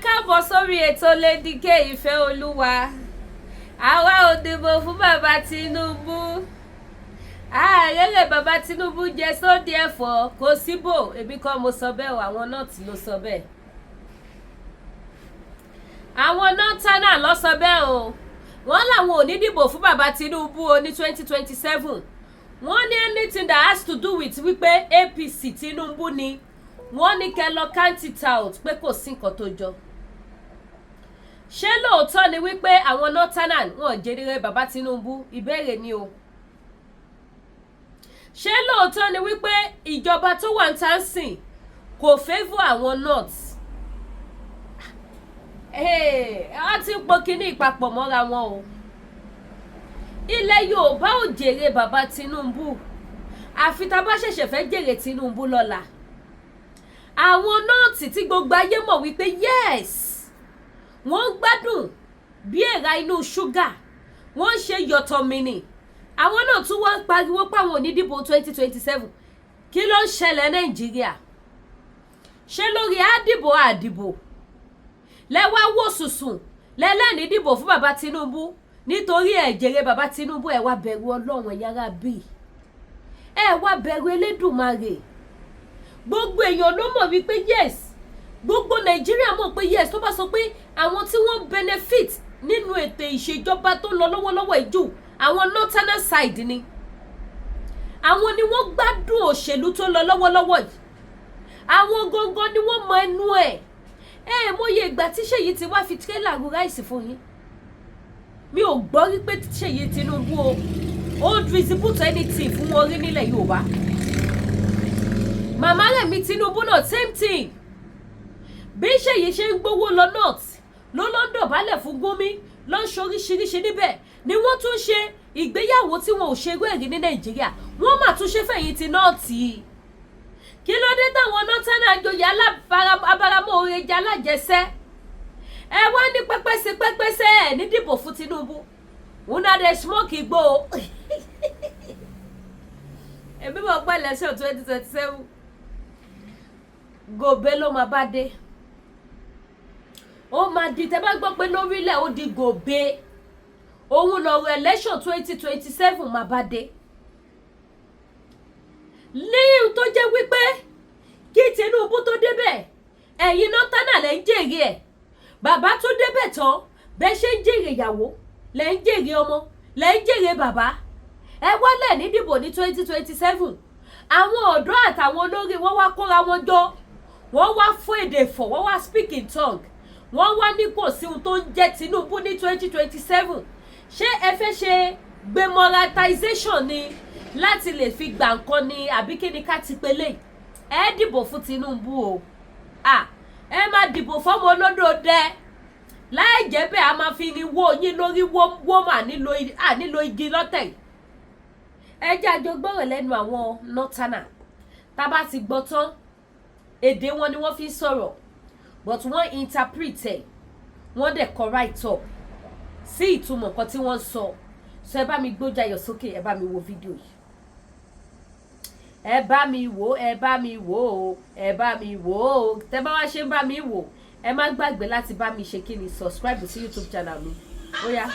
káàbọ̀ sórí ètò Lady K ìfẹ́ olúwa. Àwa ò dìbò fún bàbá Tinubu. Ààrẹ bàbá Tinubu jẹ sóde ẹ̀fọ́ kò síbò. Èmi kọ́ mo sọ bẹ́ẹ̀ o, àwọn nọ́ọ̀tì ló sọ bẹ́ẹ̀. Àwọn nọ́ọ̀tánà ló sọ bẹ́ẹ̀ o. Wọ́n làwọn ò ní dìbò fún bàbá Tinubu o ní 2027. Wọ́n ní anything that has to do with wípé APC Tinubu ni. Wọ́n ní kẹ́ lọ count it out pé kò sí nǹkan tó jọ. Ṣé lóòótọ́ ni wípé àwọn northern wọn jẹ́rìí bàbá Tinubu? Ìbéèrè ni o. Ṣé lóòótọ́ ni wípé ìjọba tó wà ń tàn sìn kò favour àwọn north? Wọ́n ti ń po kíní ìpapọ̀ mọ́ra wọn o. Ilẹ̀ Yorùbá ò jèrè bàbá Tinubu àfi tá bá ṣẹ̀ṣẹ̀ fẹ́ jèrè Tinubu lọ́la. Àwọn nọ́ọ̀tì tí gbogbo ayé mọ̀ wípé yes wọ́n ń gbádùn bí èèrà inú ṣúgà wọ́n ń ṣe yọ̀tọ̀mìnì àwọn náà tún wọ́n ń pariwo páwọn onídìbò 2027 kí ló ń ṣẹlẹ̀ Nàìjíríà? Ṣé lórí àdìbò lẹ́wà wò sùsùn lẹ́lẹ́ni dìbò fún bàbá Tinubu nítorí ẹ̀jẹ̀rẹ̀ bàbá Tinubu ẹ̀ wá bẹ̀rù Ọlọ́run ẹ̀yára bíi ẹ̀ wá bẹ̀rù Elédùmarè. Gbogbo èèyàn ló mọ̀ wípé yes gbogbo Nàìjíríà mọ̀ pé yes tó bá sọ pé àwọn tí wọ́n benefit nínú ètò ìṣèjọba tó ń lọ lọ́wọ́lọ́wọ́ ìjù àwọn northern side ni àwọn ni wọ́n gbádùn òṣèlú tó ń lọ lọ́wọ́lọ́wọ́ yìí àwọn gangan ni wọ́n mọ ẹnu ẹ̀ mọ̀ye ìgbà tí Ṣèyí ti wá fi tírélà ru ráìsì fún yín mi ò gbọ́ rí pé Ṣèyí Tinubu o ó distribute anything fún wọn rí nílẹ̀ Yorùbá. Màmá Rẹ̀mí Tinubu náà same thing. Bí Ṣèyí ṣe ń gbowó lọ north ló lọ ń dọ̀bálẹ̀ fún Gúnmi ló ń ṣoríṣiríṣi níbẹ̀ ni wọ́n tún ṣe ìgbéyàwó tí wọn ò ṣe gbẹ̀rí ní Nàìjíríà wọ́n mà tún ṣe fẹ̀yìntì nọ́ọ̀tì. Kí ló dé táwọn nọ́tánà àjòyè abáramọ́ orejà alájẹsẹ́ ẹ wá ní pẹ́pẹ́sẹ́ ẹ̀ ní dìbò fún Tinubu una dey smoke igbó èmi mọ̀ pé election 2027 gòbé ló máa bá dé ó máa di tẹ́ bá gbọ́ pé lórílẹ̀ ó di gòbé òun lọ́rọ̀ election 2027 máa bá dé léyìn tó jẹ́ wípé kí Tinubu tó débẹ̀ ẹ̀yin náà tánà lẹ́ ń jèrè ẹ̀ bàbá tó débẹ̀ tán bẹ́ẹ̀ ṣe ń jèrè ìyàwó lẹ́ ń jèrè ọmọ lẹ́ ń jèrè bàbá ẹ wálẹ̀ ní dìbò ní 2027 àwọn ọ̀dọ́ àtàwọn olórí wọ́n wá kóra wọn jọ wọ́n wá fún èdè fọ̀ wọ́n wá speak in tongue wọ́n wá ní kò sí ohun tó ń jẹ́ Tinubu ní 2027 ṣé ẹ fẹ́ ṣe demoralization ni láti lè fi gbà nǹkan ni àbí kí ni ká ti pélé ẹ dìbò fún Tinubu o ẹ má dìbò fọ́mọ olódò dẹ láì jẹ́ bẹ́ẹ̀ a máa fi ni wó yín lórí wó mà nílò igi lọ́tẹ̀ yìí. Ẹ jẹ́ àjọ gbọ́rọ̀ lẹ́nu àwọn nọ́tánà tá bá ti gbọ́ tán èdè wọn ni wọ́n fi sọ̀rọ̀ but wọ́n interpret ẹ̀ wọ́n dẹ̀ correct up sí ìtumọ̀ nǹkan tí wọ́n sọ so ẹ bá mi gbójà yọ̀ sókè ẹ bá mi wo fídíò yìí ẹ bá mi wò ẹ bá mi wò ó ẹ bá mi wò ó tẹ bá wá ṣe ń bá mi wò ẹ má gbàgbé láti bá mi ṣe kí ni subscribe sí YouTube channel mi ó yá.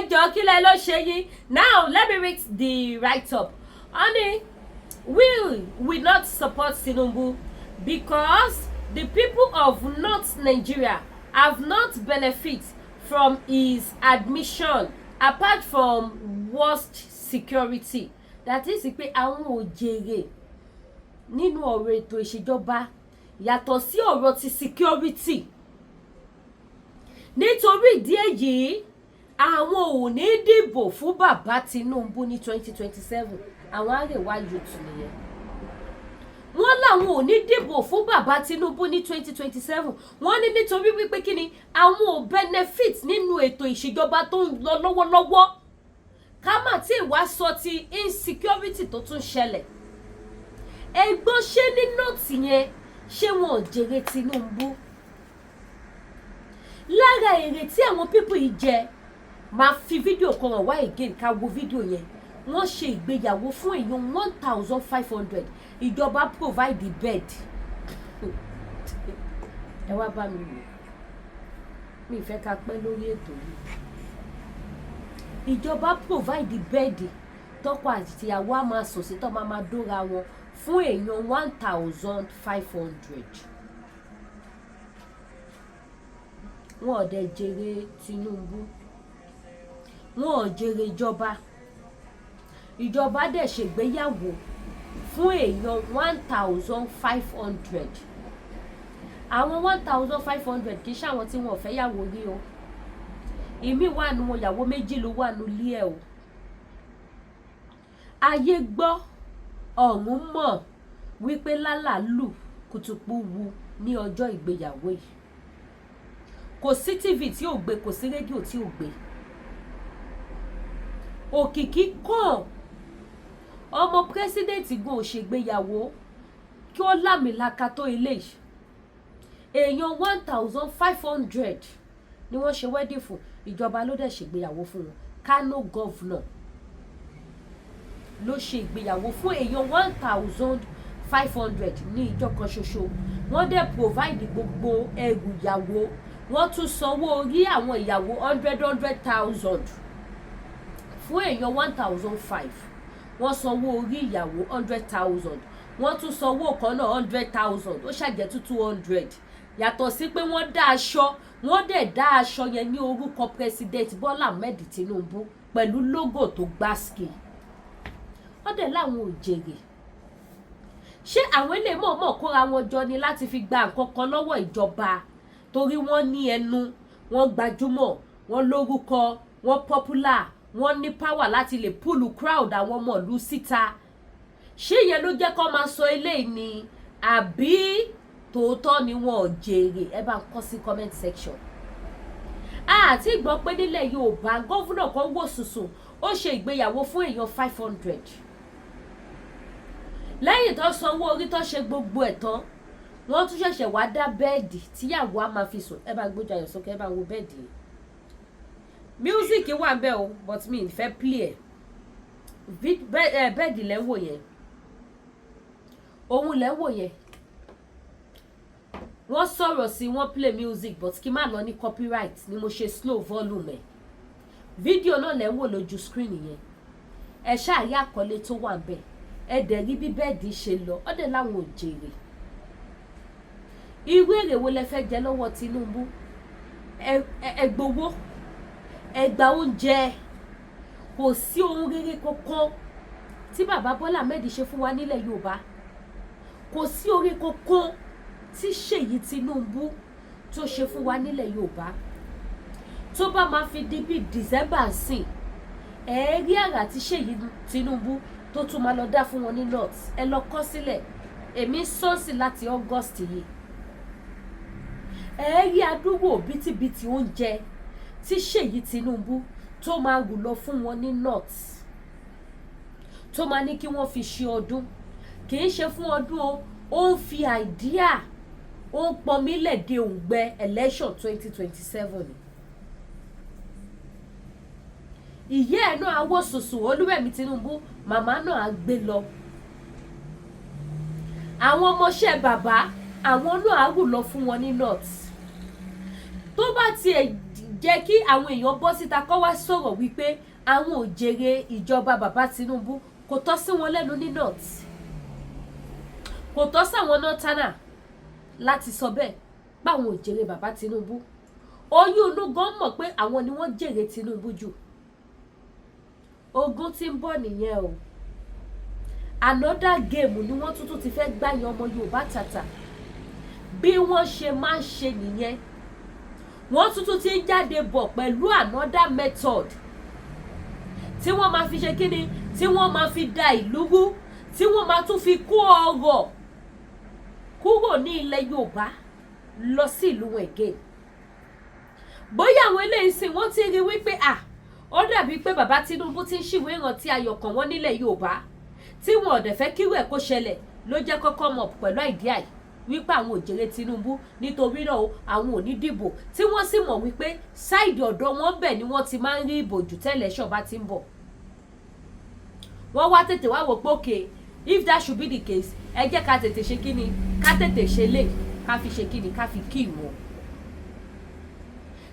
Jọ kí lẹ ló ṣe yín. Now let me read the write-up. Honey, we not support Tinubu because the people of North Nigeria have not benefit from his admission apart from worst security. That is pé àwọn ò jèrè nínú ọ̀rọ̀ ètò ìṣèjọba yàtọ̀ sí ọ̀rọ̀ ti security. Nítorí ìdí èyí àwọn ò ní dìbò fún bàbá Tinubu ní 2027. Àwọn Arewa youth nìyẹn. Wọ́n láwọn ò ní dìbò fún bàbá Tinubu ní 2027. Wọ́n ní nítorí wípé kíni àwọn ò benefit nínú ètò ìṣèjọba tó ń lọ lọ́wọ́lọ́wọ́. Ká má tí wá sọ ti insecurity tó tún ṣẹlẹ̀. Ẹgbọ́n ṣé ní nọ́ọ̀tì yẹn ṣé wọn ò jèrè Tinubu? Lára èrè tí àwọn pípù yìí jẹ máa fi fídíò kan hàn wá again ká wo fídíò yẹn. Wọ́n ṣe ìgbéyàwó fún èèyàn 1,500. Ìjọba provide the bed. Ẹ wá bá mi wò. Mi fẹ́ ká pẹ́ lórí ètò yìí. Ìjọba provide the bed tọ́kọ àti ìyàwó á máa sùn sí tó máa dóra wọn fún èèyàn 1,500. Wọn ò dẹ̀ jèrè Tinubu. Wọn ò jèrè ìjọba. Ìjọba dẹ̀ ṣègbéyàwó fún èèyàn 1,500. Àwọn 1,500 kì í ṣàwọn tí wọn ò fẹ́ yàwó rí o. Ìmí wà nù wọn yàwó méjì ló wà nù ilé ẹ̀ o. Ayé gbọ́ ọ̀run mọ̀ wípé lálàálù kùtùpù wu ní ọjọ́ ìgbéyàwó yìí. Kò sí TV tí ò gbé, kò sí rédíò tí ò gbé. Òkìkí kàn ọmọ pírẹsidẹ́ǹtì gan ò ṣègbéyàwó kí ó lámìlaka tó ilé yìí. Èèyàn 1,500 ni wọ́n ṣe wedding fún. Ìjọba ló dẹ̀ ṣègbéyàwó fún wọn. Kano governor ló ṣe ìgbéyàwó fún èèyàn 1,500 ní ìjọ kan ṣoṣo. Wọ́n dẹ̀ provide gbogbo ẹrù ìyàwó. Wọ́n tún sanwó orí àwọn ìyàwó 100,000 fún èèyàn 1,500. Wọ́n sanwó orí ìyàwó 100,000. Wọ́n tún sanwó kan náà 100,000. Ó ṣàjẹ́ 200. Yàtọ̀ sí pé wọ́n dá aṣọ. Wọ́n dẹ̀ dá aṣọ yẹn ní orúkọ President Bola Ahmed Tinubu pẹ̀lú logo tó gbáski. Wọ́n dẹ̀ láwọn ò jèrè. Ṣé àwọn ilé mọ̀ọ́mọ̀ kóra wọn jọ ni láti fi gba nǹkan kan lọ́wọ́ ìjọba? Torí wọ́n ní ẹnu, wọ́n gbajúmọ̀, wọ́n lórúkọ, wọ́n popular, wọ́n ní power láti lè pull crowd àwọn ọmọ ìlú síta. Ṣé ìyẹn ló jẹ́ kó máa sọ eléyìí ni àbí tòótọ́ ni wọn ò jèrè? Ẹ bá ń kọ sí comment section. Àti gbọ́ pé nílẹ̀ Yorùbá gọ́fúnà kan wò sùsùn ó ṣe ìgbéyàwó fún èèyàn 500. Lẹ́yìn tó sanwó orí tó ṣe gbogbo ẹ̀ tán, wọ́n tún ṣẹ̀ṣẹ̀ wá dá bẹ́ẹ̀dì tíyàwó á máa fi sùn. Ẹ bá gbójú ayọ̀ sókè, ẹ bá wo bẹ́ẹ̀dì yìí. Music wà bẹ́ẹ̀ o, but mi fẹ́ play ẹ̀. Bẹ́ẹ̀dì lẹ́ wò yẹn. Ohun lẹ́ wò yẹn. Wọ́n sọ̀rọ̀ sí wọ́n play music but kí má lọ ní copyright ni mo ṣe slow volume ẹ̀. Fídíò náà lẹ́ wò lójú screen yẹn. Ẹ ṣáà rí àkọlé tó wà bẹ́ẹ̀. Ẹ dẹ̀ rí bí bẹ́ẹ̀dì ṣe lọ. Ó dẹ̀ láwọn ò jèrè. Irú èrè wo lẹ fẹ́ jẹ lọ́wọ́ Tinubu? Ẹ gbowó. Ẹ gba oúnjẹ. Kò sí ohun rere kankan tí bàbá Bọ́lá Ahmed ṣe fún wa nílẹ̀ Yorùbá. Kò sí oore kankan tí Ṣèyí Tinubu tó ṣe fún wa nílẹ̀ Yorùbá. Tó bá máa fi di bí December sìn, ẹ rí àrà tí Ṣèyí Tinubu tó tún máa lọ dá fún wọn ní north. Ẹ lọ kọ sílẹ̀. Èmi sọ́ọ̀sì láti August yìí. Ẹ rí àdúgbò bítíbitì oúnjẹ tí Ṣèyí Tinubu tó máa rù lọ fún wọn ní north. Tó máa ní kí wọ́n fi ṣe ọdún. Kì í ṣe fún ọdún o. Ó ń fi àìdíà. Ó ń pọnmílẹ̀ de òǹgbẹ election 2027. Ìyá ẹ̀ náà awó sùsù Olúrẹ̀mí Tinubu, màmá náà á gbé lọ. Àwọn ọmọọṣẹ́ bàbá àwọn náà á rù lọ fún wọn ní north. Tó bá tiẹ̀ jẹ́ kí àwọn èèyàn bọ́ síta kọ́ wá sọ̀rọ̀ wípé àwọn ò jèrè ìjọba bàbá Tinubu, kò tọ́ sí wọn lẹ́nu ní north, kò tọ́ sáwọn northerner láti sọ bẹ́ẹ̀ báwọn ò jèrè bàbá Tinubu. Oyún inú gan mọ̀ pé àwọn ni wọ́n jèrè Tinubu jù. Ogun tí ń bọ̀ nìyẹn o. Another game ni wọ́n tuntun ti fẹ́ gbáyan ọmọ Yorùbá tàtà. Bí wọ́n ṣe máa ń ṣe nìyẹn. Wọ́n tuntun ti ń jáde bọ̀ pẹ̀lú another method tí wọ́n máa fi ṣe kíni, tí wọ́n máa fi da ìlú rú, tí wọ́n máa tún fi kó ọrọ̀ kúrò ní ilẹ̀ Yorùbá lọ sí ìlú wọn again. Bóyá àwọn eléyìí sìn wọ́n ti rí wípé ó dàbí pé bàbá Tinubu ti ń ṣìwé ìrántí ayọ̀ kan wọ́n nílẹ̀ Yorùbá tí wọn ò dẹ̀ fẹ́ kírú ẹ̀ kó ṣẹlẹ̀ ló jẹ́ kọ́kọ́ mọ̀ pẹ̀lú àìdíà yìí wípé àwọn ò jèrè Tinubu, nítorí náà àwọn ò ní dìbò, tí wọ́n sì mọ̀ wípé sáìdì ọ̀dọ̀ wọn bẹ̀ ni wọ́n ti máa ń rí ìbò jù tẹ́lẹ̀ ṣọ̀bá ti ń bọ̀. Wọ́n wá tètè wá wò pé okay, if that should be the case, ẹ jẹ́ ká tètè ṣe kíni, ká tètè ṣe lè ká fi ṣe kíni, ká fi kí ìwọ̀n.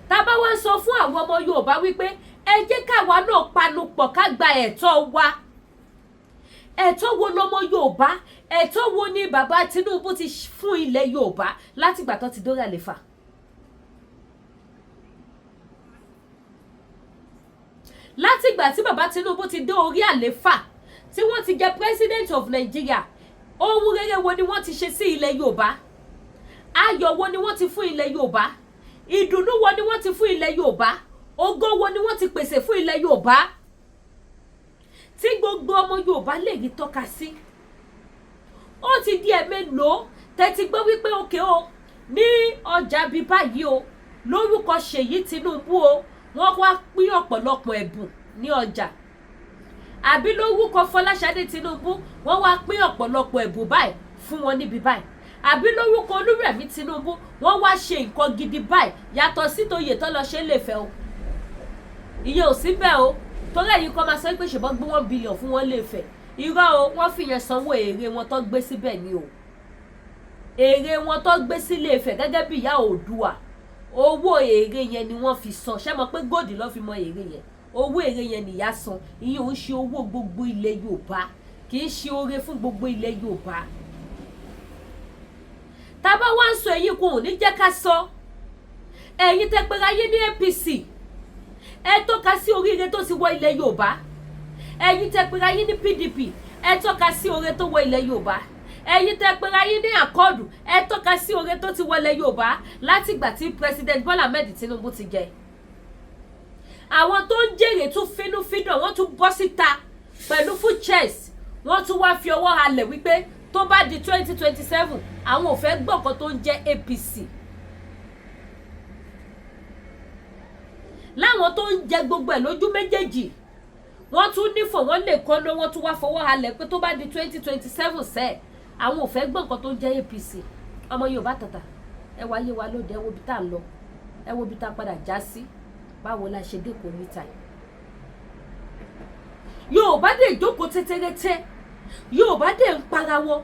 Tá bá wá ń sọ fún àwọn ọmọ Yorùbá wípé ẹ jẹ́ káwa náà panupọ̀ ká gba ẹ̀tọ́ wa. Ẹ̀tọ́ wo lọmọ Yorùbá, ẹ̀tọ́ wo ni bàbá Tinubu ti fún ilẹ̀ Yorùbá látìgbà tó ti dórí àléfà? Látìgbà tí bàbá Tinubu ti dé orí àléfà, tí wọ́n ti jẹ́ president of Nigeria, ohun rere wo ni wọ́n ti ṣe sí ilẹ̀ Yorùbá? Ayọ̀ wo ni wọ́n ti fún ilẹ̀ Yorùbá? Ìdùnnú wo ni wọ́n ti fún ilẹ̀ Yorùbá? Ògo wo ni wọ́n ti pèsè fún ilẹ̀ Yorùbá? Tí gbogbo ọmọ Yorùbá lè rí tọ́ka sí. Ó ti di ẹ̀mélòó tẹ́tí gbọ́ wípé òkè o ní ọjà bíi báyìí o lórúkọ Ṣèyí Tinubu o wọ́n wá pín ọ̀pọ̀lọpọ̀ ẹ̀bùn ní ọjà. Àbí lórúkọ Fọláṣadé Tinubu wọ́n wá pín ọ̀pọ̀lọpọ̀ ẹ̀bùn báyìí fún wọn níbi báyìí. Àbí lórúkọ Olúrẹ̀mí Tinubu wọ́n wá ṣe nǹkan gidi báyìí yàtọ̀ sí tóyè tó lọ ṣe lè fẹ́ o. Ìyẹn ò sí bẹ́ẹ̀ o, torí ẹ̀yin kan máa sọ pé ṣùgbọ́n gbé 1 billion fún wọn lè fẹ́. Irọ́ o, wọ́n fi yẹn sanwó èrè wọn tó gbé síbẹ̀ ni o. Èrè wọn tó gbé sílé Ifẹ̀ gẹ́gẹ́ bí ìyá Oòduà. Owó èrè yẹn ni wọ́n fi san. Ṣé mọ̀ pé góòdì ló fi mọ èrè yẹn? Owó èrè yẹn nìyá san. Ìyẹn ò ń ṣe owó gbogbo ilẹ̀ Yorùbá. Kì í ṣe oore fún gbogbo ilẹ̀ Yorùbá. Tá bá wá ń sọ èyí kò ní jẹ́ ká sọ. Ẹ̀yin tẹ́ pera yín ní APC. Ẹ tọ́ka sí oríire tó ti wọ ilẹ̀ Yorùbá. Ẹ̀yin tẹ́ pera yín ní PDP. Ẹ tọ́ka sí oore tó wọ ilẹ̀ Yorùbá. Ẹ̀yin tẹ́ pera yín ní àkọọdù. Ẹ tọ́ka sí oore tó ti wọ ilẹ̀ Yorùbá láti ìgbà tí President Bola Ahmed Tinubu ti jẹ. Àwọn tó ń jèrè tún fínú fídàn, wọ́n tún bọ́ síta pẹ̀lú full chest. Wọ́n tún wá fi ọwọ́ halẹ̀ wípé tó bá di 2027 àwọn ò fẹ́ gbọ́ nǹkan tó ń jẹ́ APC. Láwọn tó ń jẹ gbogbo ẹ̀ lójú méjèèjì, wọ́n tún nífọ̀ wọ́n lè kọ́nà, wọ́n tún wá fọwọ́ halẹ̀ pé tó bá di 2027 sẹ́ẹ̀ àwọn ò fẹ́ gbọ́ nǹkan tó ń jẹ́ APC. Ọmọ Yorùbá tàtà ẹ wá yé wa lóde, ẹ wo bí tá à ń lọ, ẹ wo bí tá a padà já sí, báwo la ṣe dé kò níta yìí. Yorùbá dé ìjókòó tẹ́tẹ́rẹ́tẹ́, Yorùbá dé ń para wọn,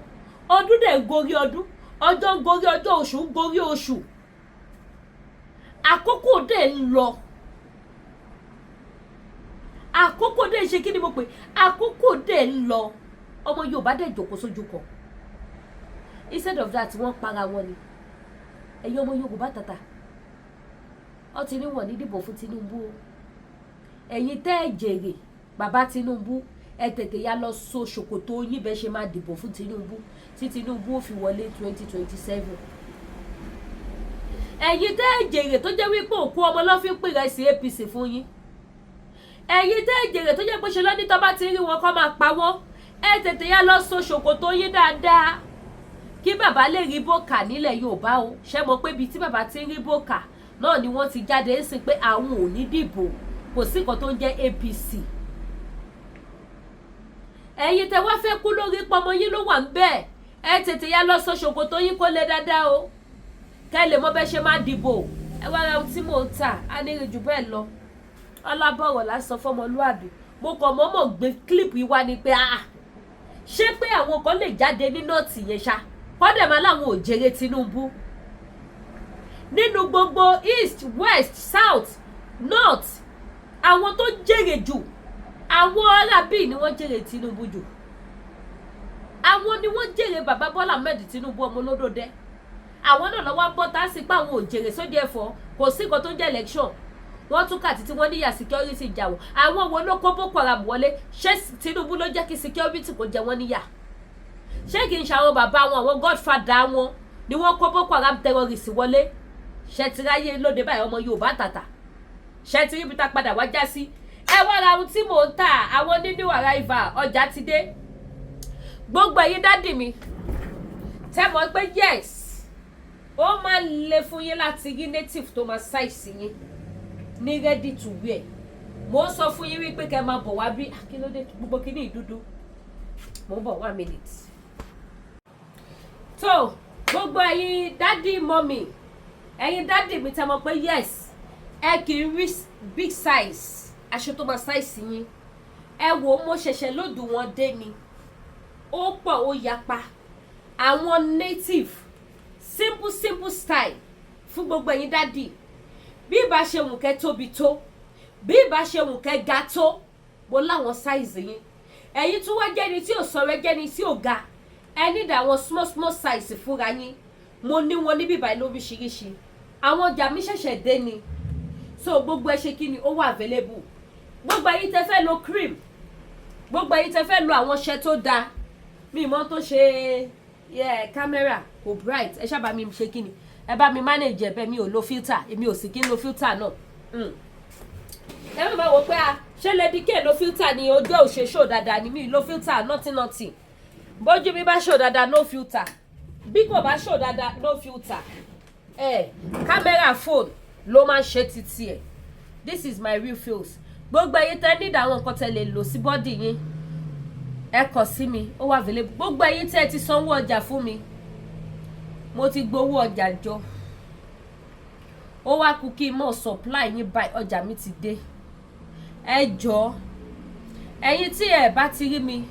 ọdún dẹ̀ ń gorí ọdún, ọjọ́ ń gorí ọjọ́, oṣù ń gorí oṣù, àkókò dẹ̀ ń lọ. Àkókò dẹ̀ ń ṣe kí ni mo pè, àkókò dẹ̀ ń lọ. Ọmọ Yorùbá dẹ̀ jókòó sójú kan. Instead of that wọ́n para wọn ni. Ẹ̀yin ọmọ Yorùbá tàtà, ó ti ní wọ́n ní dìbò fún Tinubu o. Ẹ̀yin tẹ́ ẹ jèrè bàbá Tinubu, ẹ tètè ya lọ so ṣòkòtò yín bẹ́ẹ̀ ṣe máa dìbò fún Tinubu tí Tinubu ó fi wọlé 2027. Ẹ̀yin tẹ́ ẹ jèrè tó jẹ́ wípé òkú ọmọ ló fi ń pèrè sí APC fún yín. Ẹ̀yin tẹ́ ẹ jèrè tó jẹ́ pé ṣe lọ́ní tó bá ti rí wọn kó máa pa wọ́n. Ẹ tètè ya lọ so ṣòkòtò yín dáadáa kí bàbá lè rí bòkà nílẹ̀ Yorùbá o. Ṣé mọ̀ pé ibi tí bàbá ti ń rí bòkà náà ni wọ́n ti jáde ń sìn pé àwọn ò ní dìbò, kò sí nǹkan tó ń jẹ́ APC. Ẹ̀yin tẹ́ wá fẹ́ kú lórí pọmọ yín ló wà ń bẹ́ẹ̀. Ẹ tètè ya lọ so ṣòkòtò yín kó lè dáadáa o, kẹ́ lè mọ̀ bẹ́ ṣe máa dìbò. Ẹ wá ra ohun tí mò ń tà, á ní jù bẹ́ẹ̀ lọ. Ọlábọ̀rọ̀ lásán fọmọlúàbí. Mo kàn mọ́mọ́ gbé clip yìí wá ni pé ṣé pé àwọn kan lè jáde ní nọ́ọ̀tì yẹn ṣá kọ́dẹ̀ máa láwọn ò jèrè Tinubu nínú gbogbo east west south north àwọn tó jèrè jù àwọn arábì ni wọ́n jèrè Tinubu jù àwọn ni wọ́n jèrè bàbá Bọ́lá Ahmed Tinubu ọmọ olódòdẹ àwọn náà lọ́wọ́ bọ́ tá a sì pa àwọn òjèrè sóde ẹ̀fọ́ kò sí nǹkan tó ń jẹ́ election wọ́n tún kà títí wọ́n níyà security jà wọ́n àwọn wo ló kó Boko Haram wọlé ṣé Tinubu ló jẹ́ kí security kò jẹ wọ́n níyà ṣé kì í ṣe àwọn bàbá wọn àwọn godfather wọn ni wọ́n kó Boko Haram terrorist wọlé ṣe ti ráyé lóde báyìí ọmọ Yorùbá tàtà ṣe ti rí bí tá padà wá já sí ẹ wá ra ohun tí mò ń tà àwọn nínú arrival ọjà ti dé gbogbo ẹ̀yin dádì mi tẹ́ mọ̀ pé yes ó máa le fún yín láti rí native tó máa size yín ní ready to wear mo ń sọ fún yín wípé kẹ́ máa bọ̀ wá bí kí ló dé gbogbo kíní ìdúdú mo ń bọ̀ 1 minute. tó gbogbo ẹ̀yin dádì mọ́mì ẹ̀yin dádì mi tẹ́ mọ̀ pé yes ẹ kì í rí big size aṣọ tó máa size yín ẹ wò mo ṣẹ̀ṣẹ̀ lòdù wọn dé ni ó pọ̀ ó yapa àwọn native simple style fún gbogbo ẹ̀yin dádì bí ìbá ṣe wù kẹ́ tóbi tó bí ìbá ṣe wù kẹ́ ga tó mo láwọn size yín ẹ̀yin tún wá jẹ́ni tí ò sọ̀rọ̀ jẹ́ni tí ò ga ẹ need àwọn small size fúnra yín mo ní wọn níbí báyìí lóríṣiríṣi àwọn ọjà mi ṣẹ̀ṣẹ̀ dé ni so gbogbo ẹ ṣe kí ni ó wà available gbogbo ẹ̀yin tẹ́ fẹ́ lo cream gbogbo ẹ̀yin tẹ́ fẹ́ lo àwọn ṣẹ́ tó dáa mi mọ́ tó ṣe kámẹ́rà kò bright ẹ ṣábà mi ṣe kí ni ẹ bá mi manage ẹ bẹ́ẹ̀ mi ò lo filter èmi ò sì kí n lo filter náà ẹ má máa wò pé ṣé Lady K lo filter ni ojú ò ṣe show dáadáa ni mi lo filter nothing bójú mi bá show dáadáa no filter bí kò bá show dáadáa no filter kámẹ́rà phone ló máa ń ṣe títí ẹ̀ this is my real face gbogbo ẹ̀yin tẹ́ need àwọn nǹkan tẹ́ lè lò sí bọ́dì yín ẹ kàn sí mi ó wà available gbogbo ẹ̀yin tẹ́ ti sanwó ọjà fún mi mo ti gbowó ọjà jọ ó wá kù kí n mọ̀ supply yín báyìí ọjà mi ti dé ẹ jọ̀ọ́ ẹ̀yin tí ẹ bá ti rí mi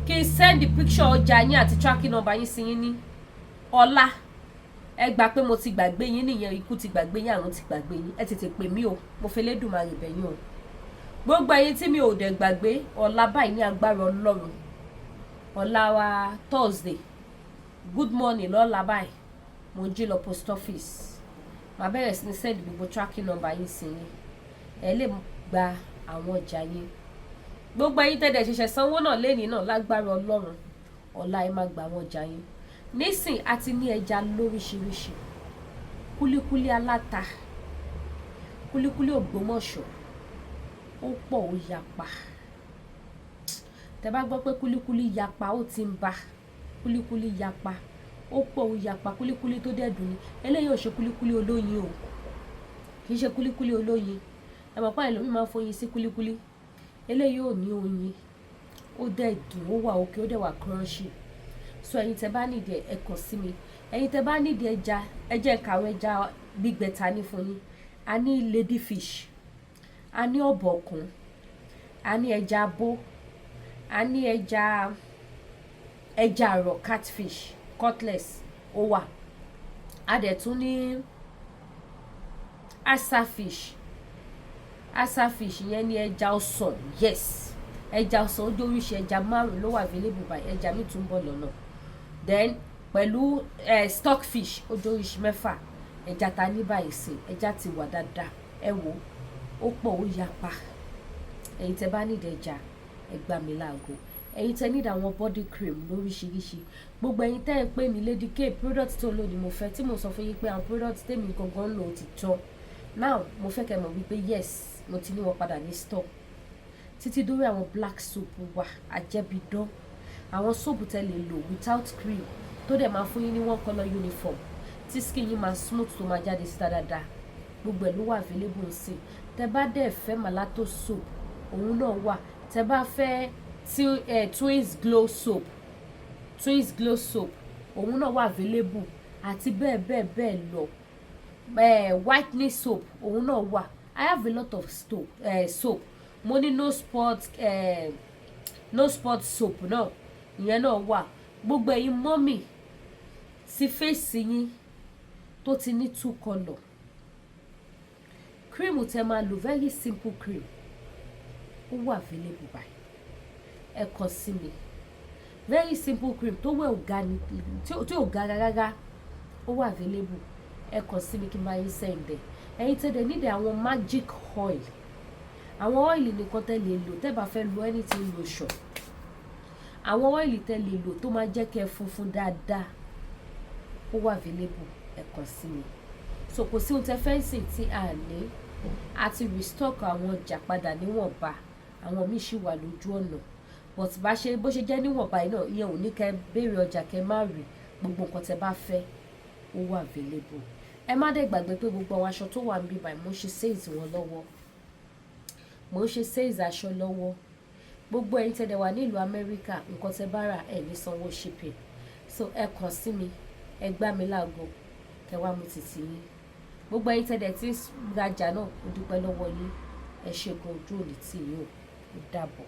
kí n send picture ọjà yín àti tracking number yín sí yín ní ọ̀la ẹ gbà pé mo ti gbàgbé yín nìyẹn ikú ti gbàgbé yín àrùn ti gbàgbé yín ẹ tètè pè mí o mo fẹ́ lédùmarè bẹ̀ yín o gbogbo ẹ̀yin tí mi ò dẹ̀ gbàgbé ọ̀la báyìí ní agbára Ọlọ́run ọ̀la wa Thursday good morning lọ́la báyìí mo jí lọ post office màá bẹ̀rẹ̀ sí ní send gbogbo tracking number yín sí yín ẹ lè gba àwọn ọjà yín gbogbo ẹ̀yin tẹ́lẹ̀ ṣẹ̀ṣẹ̀ sanwó náà lẹ́ni náà lágbára Ọlọ́run ọ̀la ẹ máa gba àwọn ọjà yín nísìn àti ní ẹja lóríṣiríṣi kúlíkúlí aláta kúlíkúlí Ògbómọ̀ṣọ́ ó pọ̀ ó yapa tẹ́ bá gbọ́ pé kúlíkúlí yapa ó ti ń ba kúlíkúlí yapa ó pọ̀ ó yapa kúlíkúlí tó dẹ̀dùn ni eléyìí ò ṣe kúlíkúlí olóyin o kì í ṣe kúlíkúlí olóyin ẹ mọ̀ pé ẹlòmíì máa ń foyin sí kúlíkúlí eléyìí ò ní oyin ó dẹ̀dùn ó wà òkè ó dẹ̀ wà crunchy so ẹ̀yin tẹ́ bá nídìí ẹ kàn sí mi ẹ̀yin tẹ́ bá nídìí ẹja ẹjẹ kàwé ẹja gbígbẹ ta ní fún yín a ní ladyfish a ní ọ̀bọ̀kùn a ní ẹja abó a ní ẹja àrọ̀ catfish cutlass ó wà a dẹ̀ tún ní asafish yẹn ní ẹja ọsàn yes ẹja ọsàn ó dóríṣi ẹja 5 ló wà available by ẹja mi tún bọ̀ lọ́nà then pẹ̀lú stockfish ó dóríṣi 6 ẹja ta ní báyìí sí ẹja ti wà dáadáa ẹ wò ó pọ̀ ó yapa ẹ̀yin tẹ́ bá nídìí ẹja ẹ gbà mí láago ẹ̀yin tẹ́ nídìí àwọn body cream lóríṣiríṣi gbogbo ẹ̀yin tẹ́ ẹ pé mi Lady K product tó lò ní mo fẹ́ tí mo sọ fún yín pé àwọn product tèmi gangan lò ti tán now mo fẹ́ kẹ́ mọ̀ wípé yes mo ti ní wọn padà ní store títí dórí àwọn black soap wà àjẹbídán àwọn soap tẹ́ lè lò without cream tó dẹ̀ máa fún yín ní one colour uniform tí skin yín máa smooth tó máa jáde síta dáadáa gbogbo ẹ̀ ló wà available sí tẹ́ bá dẹ̀ fẹ́ malato soap òun náà wà tẹ́ bá fẹ́ twins glow soap òun náà wà available àti bẹ́ẹ̀ bẹ́ẹ̀ lọ whitening soap òun náà wà I have a lot of soap mo ní no spot soap náà ìyẹn náà wà gbogbo ẹ̀yin mọ́mì sí face yín tó ti ní 2 colour. Cream tẹ́ máa lò very simple cream ó wà available báyìí. Ẹ kàn sí mi. Very simple cream tó wẹ̀ organic tí ò ga rárá ó wà available. Ẹ kàn sí mi kí n máa yín send ẹ̀. Ẹ̀yin tẹ́lẹ̀ need àwọn magic oil. Àwọn oil nìkan tẹ́ lè lò tẹ́ bá fẹ́ lo anything lotion. Àwọn oil tẹ́ lè lò tó máa jẹ́ kẹ́ funfun dáadáa ó wà available. Ẹ kàn sí mi. So kò sí ohun tẹ́ fẹ́ sìn tí a ní. A ti restock àwọn ọjà padà níwọ̀nba. Àwọn míì ṣì wà lójú ọ̀nà. But bó ṣe jẹ́ níwọ̀nba yìí náà ìyẹn ò ní kẹ́ béèrè ọjà kẹ́ má rí gbogbo nǹkan tẹ́ bá fẹ́ ó wà available. Ẹ má dẹ̀ gbàgbé pé gbogbo àwọn aṣọ tó wà níbí báyìí mo ń ṣe sales wọn lọ́wọ́. Mo ń ṣe sales aṣọ lọ́wọ́. Gbogbo ẹ̀yin tẹ́ dẹ̀ wà nílùú Amẹ́ríkà nǹkan tẹ́ bá rà ẹ̀ ní sanwó shipping. So ẹ kàn sí mi, ẹ gbá mi láago, kẹ́ wá mú títí yín. Gbogbo ẹ̀yin tẹ́ dẹ̀ tí rajà náà ó dúpẹ́ lọ́wọ́ yín. Ẹ ṣe gan ojú òní tì yín o. Ó dàbọ̀.